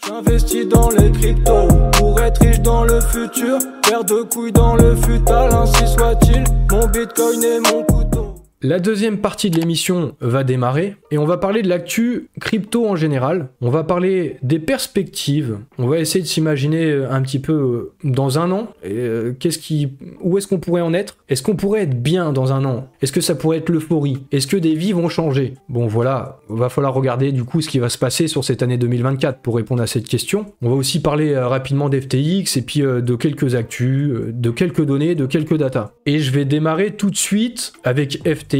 J'investis dans les cryptos pour être riche dans le futur. Paire de couilles dans le futal, ainsi soit-il. Mon bitcoin et mon couteau. La deuxième partie de l'émission va démarrer et on va parler de l'actu crypto en général. On va parler des perspectives. On va essayer de s'imaginer un petit peu dans un an. Où est-ce qu'on pourrait en être? Est-ce qu'on pourrait être bien dans un an? Est-ce que ça pourrait être l'euphorie? Est-ce que des vies vont changer? Bon voilà, va falloir regarder du coup ce qui va se passer sur cette année 2024 pour répondre à cette question. On va aussi parler rapidement d'FTX et puis de quelques actus, de quelques données, de quelques datas. Et je vais démarrer tout de suite avec FTX.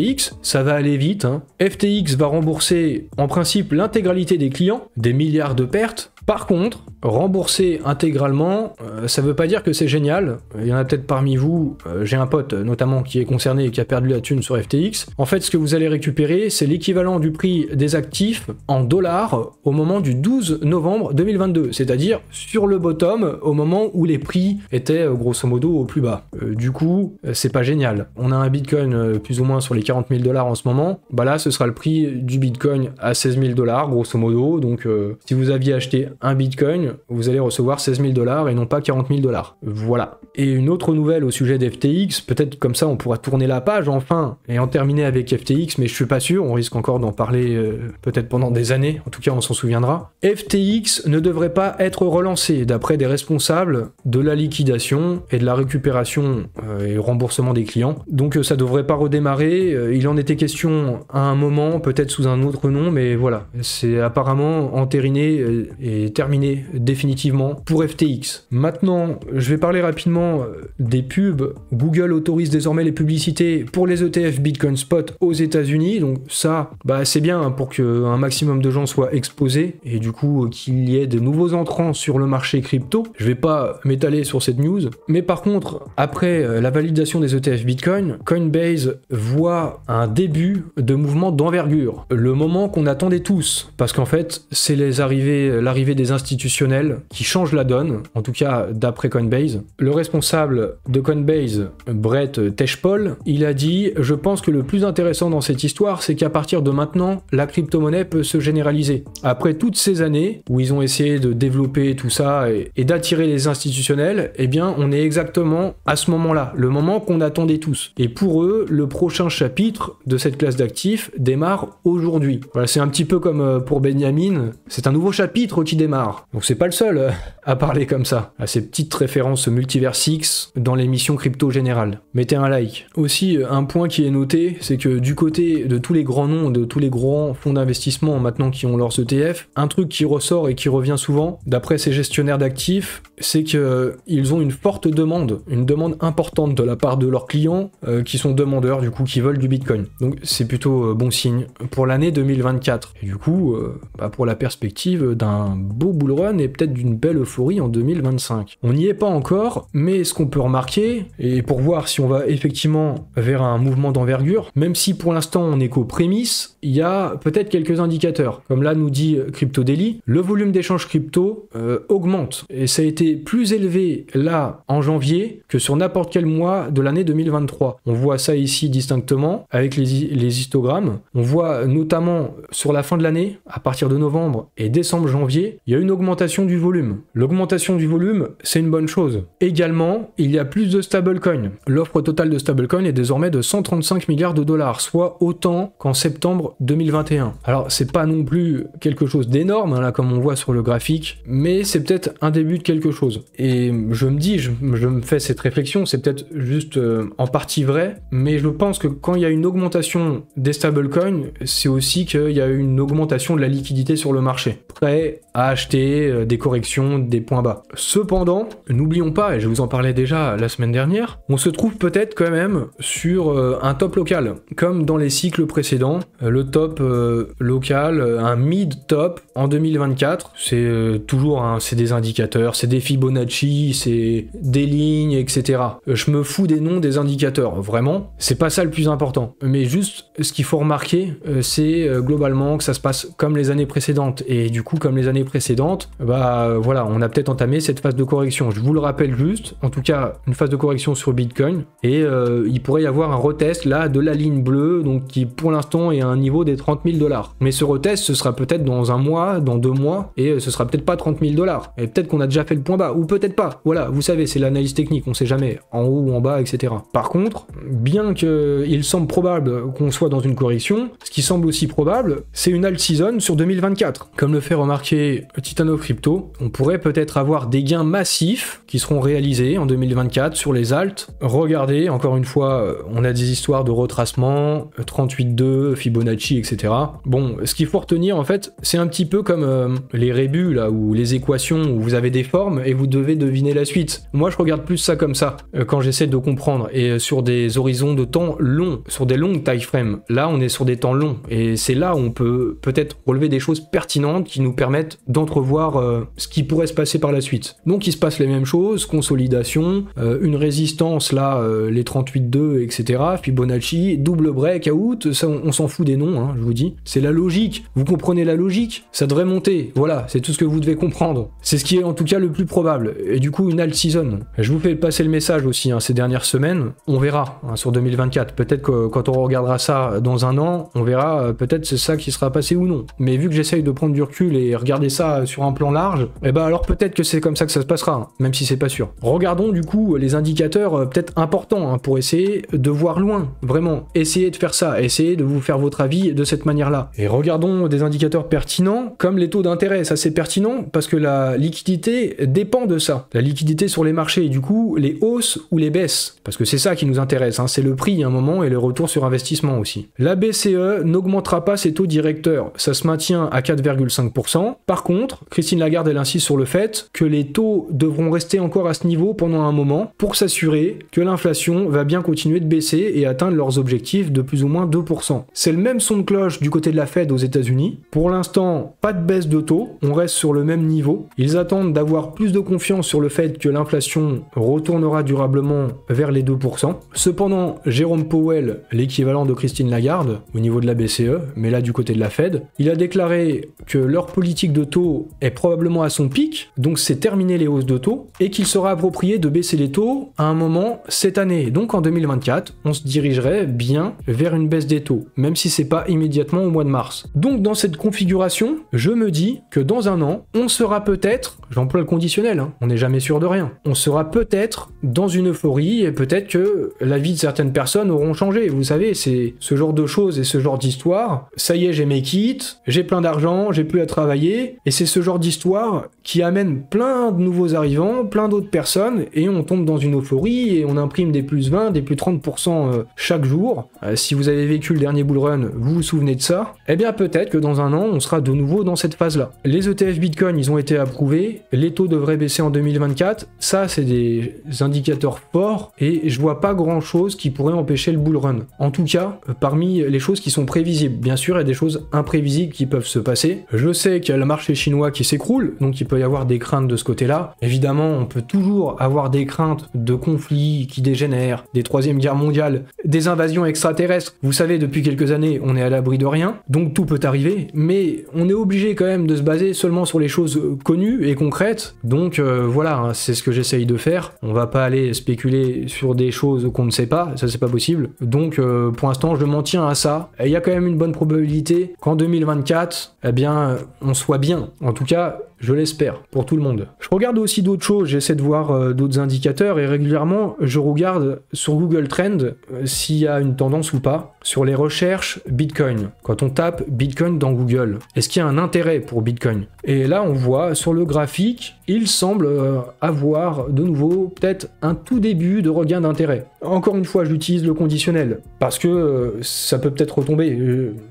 Ça va aller vite, hein. FTX va rembourser en principe l'intégralité des clients, des milliards de pertes. Par contre, rembourser intégralement, ça veut pas dire que c'est génial. Il y en a peut-être parmi vous, j'ai un pote notamment qui est concerné et qui a perdu la thune sur FTX. En fait, ce que vous allez récupérer, c'est l'équivalent du prix des actifs en dollars au moment du 12 novembre 2022, c'est-à-dire sur le bottom, au moment où les prix étaient grosso modo au plus bas. Du coup, c'est pas génial. On a un Bitcoin plus ou moins sur les 40 000 $ en ce moment. Bah là, ce sera le prix du Bitcoin à 16 000 $, grosso modo. Donc, si vous aviez acheté un Bitcoin, vous allez recevoir 16 000 $ et non pas 40 000 $. Voilà. Et une autre nouvelle au sujet d'FTX, peut-être comme ça on pourra tourner la page enfin et en terminer avec FTX, mais je suis pas sûr, on risque encore d'en parler peut-être pendant des années, en tout cas on s'en souviendra. FTX ne devrait pas être relancé d'après des responsables de la liquidation et de la récupération et remboursement des clients. Donc ça devrait pas redémarrer, il en était question à un moment, peut-être sous un autre nom, mais voilà, c'est apparemment entériné et terminé définitivement pour FTX. Maintenant, je vais parler rapidement des pubs. Google autorise désormais les publicités pour les ETF Bitcoin Spot aux États-Unis. Donc ça, c'est bien pour qu'un maximum de gens soient exposés et du coup qu'il y ait de nouveaux entrants sur le marché crypto. Je vais pas m'étaler sur cette news, mais par contre, après la validation des ETF Bitcoin, Coinbase voit un début de mouvement d'envergure. Le moment qu'on attendait tous, parce qu'en fait, c'est l'arrivée des institutionnels qui changent la donne, en tout cas d'après Coinbase. Le responsable de Coinbase, Brett Tejpaul, il a dit « Je pense que le plus intéressant dans cette histoire, c'est qu'à partir de maintenant, la crypto-monnaie peut se généraliser. Après toutes ces années où ils ont essayé de développer tout ça et d'attirer les institutionnels, eh bien on est exactement à ce moment-là, le moment qu'on attendait tous. Et pour eux, le prochain chapitre de cette classe d'actifs démarre aujourd'hui. Voilà, c'est un petit peu comme pour Benjamin, c'est un nouveau chapitre qui démarre. Donc c'est pas le seul à parler comme ça, à ces petites références Multiversix dans l'émission Crypto Générale. Mettez un like. Aussi, un point qui est noté, c'est que du côté de tous les grands noms, de tous les grands fonds d'investissement maintenant qui ont leurs ETF, un truc qui ressort et qui revient souvent, d'après ces gestionnaires d'actifs, c'est qu'ils ont une forte demande, une demande importante de la part de leurs clients qui sont demandeurs, du coup, qui veulent du Bitcoin. Donc c'est plutôt bon signe pour l'année 2024. Et du coup, pour la perspective d'un beau bull run et peut-être d'une belle euphorie en 2025. On n'y est pas encore, mais ce qu'on peut remarquer, et pour voir si on va effectivement vers un mouvement d'envergure, même si pour l'instant on n'est qu'aux prémices, il y a peut-être quelques indicateurs. Comme là nous dit Crypto Daily, le volume d'échanges crypto augmente, et ça a été plus élevé là en janvier que sur n'importe quel mois de l'année 2023. On voit ça ici distinctement avec les histogrammes. On voit notamment sur la fin de l'année, à partir de novembre et décembre-janvier, il y a une augmentation du volume. L'augmentation du volume, c'est une bonne chose. Également, il y a plus de stablecoins. L'offre totale de stablecoins est désormais de 135 milliards de dollars, soit autant qu'en septembre 2021. Alors, c'est pas non plus quelque chose d'énorme, là, comme on voit sur le graphique, mais c'est peut-être un début de quelque chose. Et je me dis, je me fais cette réflexion, c'est peut-être juste en partie vrai, mais je pense que quand il y a une augmentation des stablecoins, c'est aussi qu'il y a une augmentation de la liquidité sur le marché. Prêt à acheter des corrections, des points bas. Cependant, n'oublions pas, et je vous en parlais déjà la semaine dernière, on se trouve peut-être quand même sur un top local, comme dans les cycles précédents, le top local, un mid-top en 2024, c'est toujours, c'est des indicateurs, c'est des Fibonacci, c'est des lignes, etc. Je me fous des noms des indicateurs, vraiment, c'est pas ça le plus important. Mais juste, ce qu'il faut remarquer, c'est globalement que ça se passe comme les années précédentes, et du coup, comme les années précédentes, bah voilà, on a peut-être entamé cette phase de correction. Je vous le rappelle juste, en tout cas, une phase de correction sur Bitcoin, et il pourrait y avoir un retest là de la ligne bleue, donc qui pour l'instant est à un niveau des 30 000 $. Mais ce retest, ce sera peut-être dans un mois, dans 2 mois, et ce sera peut-être pas 30 000 $. Et peut-être qu'on a déjà fait le point bas, ou peut-être pas. Voilà, vous savez, c'est l'analyse technique, on sait jamais, en haut ou en bas, etc. Par contre, bien qu'il semble probable qu'on soit dans une correction, ce qui semble aussi probable, c'est une alt season sur 2024. Comme le fait remarquer Titano Crypto, on pourrait peut-être avoir des gains massifs qui seront réalisés en 2024 sur les alts. Regardez, encore une fois, on a des histoires de retracement, 38.2, Fibonacci, etc. Bon, ce qu'il faut retenir, en fait, c'est un petit peu comme les rébus, là, ou les équations où vous avez des formes et vous devez deviner la suite. Moi, je regarde plus ça comme ça, quand j'essaie de comprendre, et sur des horizons de temps longs, sur des longues time frames. Là, on est sur des temps longs, et c'est là où on peut peut-être relever des choses pertinentes qui nous permettent d'entrevoir ce qui pourrait se passer par la suite. Donc il se passe les mêmes choses, consolidation, une résistance là, les 38.2, etc., Fibonacci, double breakout, ça on s'en fout des noms, hein, je vous dis. C'est la logique, vous comprenez la logique, ça devrait monter, voilà, c'est tout ce que vous devez comprendre. C'est ce qui est en tout cas le plus probable, et du coup une alt season. Je vous fais passer le message aussi, hein, ces dernières semaines, on verra hein, sur 2024, peut-être que quand on regardera ça dans un an, on verra, peut-être c'est ça qui sera passé ou non. Mais vu que j'essaye de prendre du recul et regarder ça sur un plan large, et ben alors peut-être que c'est comme ça que ça se passera, hein, même si c'est pas sûr. Regardons du coup les indicateurs peut-être importants hein, pour essayer de voir loin, vraiment. Essayez de faire ça, essayez de vous faire votre avis de cette manière-là. Et regardons des indicateurs pertinents comme les taux d'intérêt, ça c'est pertinent parce que la liquidité dépend de ça. La liquidité sur les marchés et du coup les hausses ou les baisses, parce que c'est ça qui nous intéresse, hein, c'est le prix à un moment et le retour sur investissement aussi. La BCE n'augmentera pas ses taux directeurs, ça se maintient à 4,5%. Par contre, Christine Lagarde elle insiste sur le fait que les taux devront rester encore à ce niveau pendant un moment pour s'assurer que l'inflation va bien continuer de baisser et atteindre leurs objectifs de plus ou moins 2%. C'est le même son de cloche du côté de la Fed aux États-Unis. Pour l'instant, pas de baisse de taux, on reste sur le même niveau. Ils attendent d'avoir plus de confiance sur le fait que l'inflation retournera durablement vers les 2%. Cependant, Jérôme Powell, l'équivalent de Christine Lagarde au niveau de la BCE, mais là du côté de la Fed, il a déclaré que leur politique de taux est probablement à son pic, donc c'est terminé les hausses de taux, et qu'il sera approprié de baisser les taux à un moment cette année. Donc en 2024, on se dirigerait bien vers une baisse des taux, même si c'est pas immédiatement au mois de mars. Donc dans cette configuration, je me dis que dans un an, on sera peut-être, j'emploie le conditionnel, hein, on n'est jamais sûr de rien, on sera peut-être dans une euphorie et peut-être que la vie de certaines personnes auront changé. Vous savez, c'est ce genre de choses et ce genre d'histoire. Ça y est, j'ai mes kits, j'ai plein d'argent, j'ai plus à travailler, et c'est ce genre d'histoire qui amène plein de nouveaux arrivants, plein d'autres personnes, et on tombe dans une euphorie et on imprime des plus 20, des plus 30% chaque jour. Si vous avez vécu le dernier bull run, vous vous souvenez de ça, eh bien peut-être que dans un an, on sera de nouveau dans cette phase-là. Les ETF Bitcoin, ils ont été approuvés, les taux devraient baisser en 2024, ça c'est des indicateurs forts, et je vois pas grand-chose qui pourrait empêcher le bull run. En tout cas, parmi les choses qui sont prévisibles, bien sûr, il y a des choses imprévisibles qui peuvent se passer. Je sais qu'il y a le marché chinois qui s'écroule, donc il peut y avoir des craintes de ce côté-là. Évidemment, on peut toujours avoir des craintes de conflits qui dégénèrent, des troisièmes guerres mondiales, des invasions extraterrestres. Vous savez, depuis quelques années, on est à l'abri de rien, donc tout peut arriver, mais on est obligé quand même de se baser seulement sur les choses connues et concrètes. Donc voilà, hein, c'est ce que j'essaye de faire. On va pas aller spéculer sur des choses qu'on ne sait pas, ça c'est pas possible. Donc pour l'instant, je m'en tiens à ça. Il y a quand même une bonne probabilité qu'en 2024, eh bien, on soit bien. En tout cas, je l'espère, pour tout le monde. Je regarde aussi d'autres choses, j'essaie de voir d'autres indicateurs, et régulièrement, je regarde sur Google Trends s'il y a une tendance ou pas sur les recherches Bitcoin. Quand on tape Bitcoin dans Google, est-ce qu'il y a un intérêt pour Bitcoin? Et là, on voit sur le graphique, il semble avoir de nouveau peut-être un tout début de regain d'intérêt. Encore une fois, j'utilise le conditionnel, parce que ça peut peut-être retomber,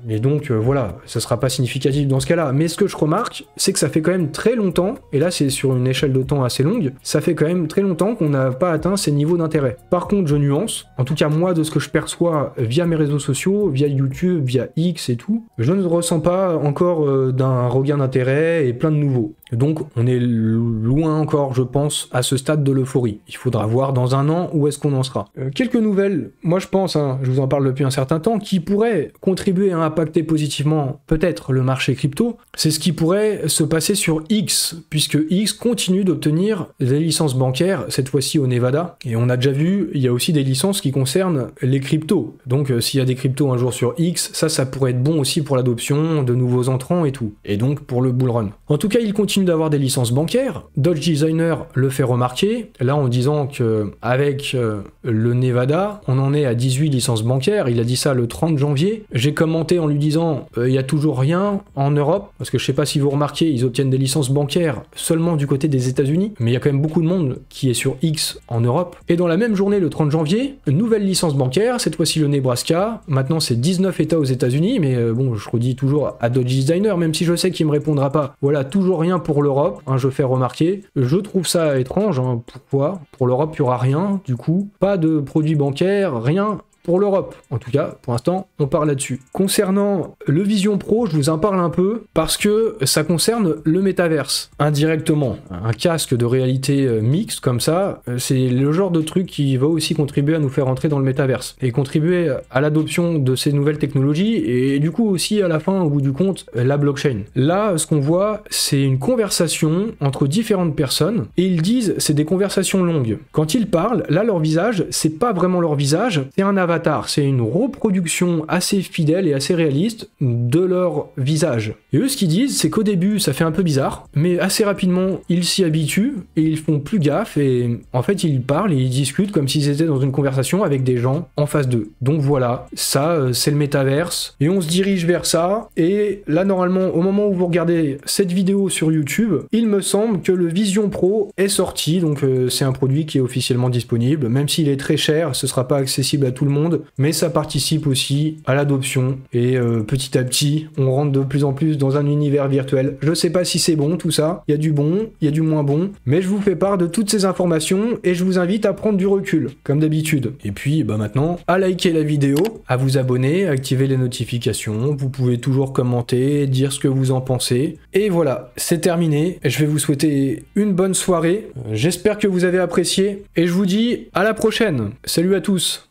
et donc voilà, ça sera pas significatif dans ce cas-là. Mais ce que je remarque, c'est que ça fait quand même très longtemps, et là c'est sur une échelle de temps assez longue, ça fait quand même très longtemps qu'on n'a pas atteint ces niveaux d'intérêt. Par contre, je nuance, en tout cas moi de ce que je perçois via mes réseaux sociaux, via YouTube, via X et tout, je ne ressens pas encore d'un regain d'intérêt et plein de nouveaux. Donc on est loin encore, je pense, à ce stade de l'euphorie. Il faudra voir dans un an où est-ce qu'on en sera. Quelques nouvelles, moi je pense, je vous en parle depuis un certain temps, qui pourraient contribuer à impacter positivement peut-être le marché crypto. C'est ce qui pourrait se passer sur X, puisque X continue d'obtenir des licences bancaires, cette fois-ci au Nevada. Et on a déjà vu, il y a aussi des licences qui concernent les cryptos. Donc s'il y a des cryptos un jour sur X, ça pourrait être bon aussi pour l'adoption de nouveaux entrants et tout. Et donc pour le bull run. En tout cas, il continue d'avoir des licences bancaires. Dodge Designer le fait remarquer, là en disant que avec le Nevada, on en est à 18 licences bancaires. Il a dit ça le 30 janvier. J'ai commenté en lui disant il y a toujours rien en Europe, parce que je sais pas si vous remarquez, ils obtiennent des licences bancaires seulement du côté des États-Unis, mais il y a quand même beaucoup de monde qui est sur X en Europe. Et dans la même journée, le 30 janvier, une nouvelle licence bancaire, cette fois-ci le Nebraska. Maintenant, c'est 19 États aux États-Unis, mais bon, je redis toujours à Dodge Designer, même si je sais qu'il me répondra pas. Voilà, toujours rien pour l'Europe, je fais remarquer. Je trouve ça étrange, pourquoi? Pour l'Europe, il n'y aura rien, du coup. Pas de produits bancaires, rien. Pour l'Europe, en tout cas, pour l'instant, on parle là-dessus. Concernant le Vision Pro, je vous en parle un peu parce que ça concerne le métaverse, indirectement. Un casque de réalité mixte comme ça, c'est le genre de truc qui va aussi contribuer à nous faire entrer dans le métaverse et contribuer à l'adoption de ces nouvelles technologies et du coup aussi à la fin, au bout du compte, la blockchain. Là, ce qu'on voit, c'est une conversation entre différentes personnes et ils disent c'est des conversations longues. Quand ils parlent, là, leur visage, c'est pas vraiment leur visage, c'est un avatar. C'est une reproduction assez fidèle et assez réaliste de leur visage. Et eux, ce qu'ils disent, c'est qu'au début, ça fait un peu bizarre, mais assez rapidement, ils s'y habituent et ils font plus gaffe et en fait, ils parlent et ils discutent comme s'ils étaient dans une conversation avec des gens en face d'eux. Donc voilà, ça, c'est le métaverse et on se dirige vers ça. Et là, normalement, au moment où vous regardez cette vidéo sur YouTube, il me semble que le Vision Pro est sorti, donc c'est un produit qui est officiellement disponible, même s'il est très cher, ce sera pas accessible à tout le monde, mais ça participe aussi à l'adoption et petit à petit on rentre de plus en plus dans un univers virtuel. Je sais pas si c'est bon tout ça, il y a du bon, il y a du moins bon, mais je vous fais part de toutes ces informations et je vous invite à prendre du recul comme d'habitude. Et puis maintenant à liker la vidéo, à vous abonner, à activer les notifications, vous pouvez toujours commenter, dire ce que vous en pensez. Et voilà, c'est terminé, je vais vous souhaiter une bonne soirée, j'espère que vous avez apprécié et je vous dis à la prochaine. Salut à tous.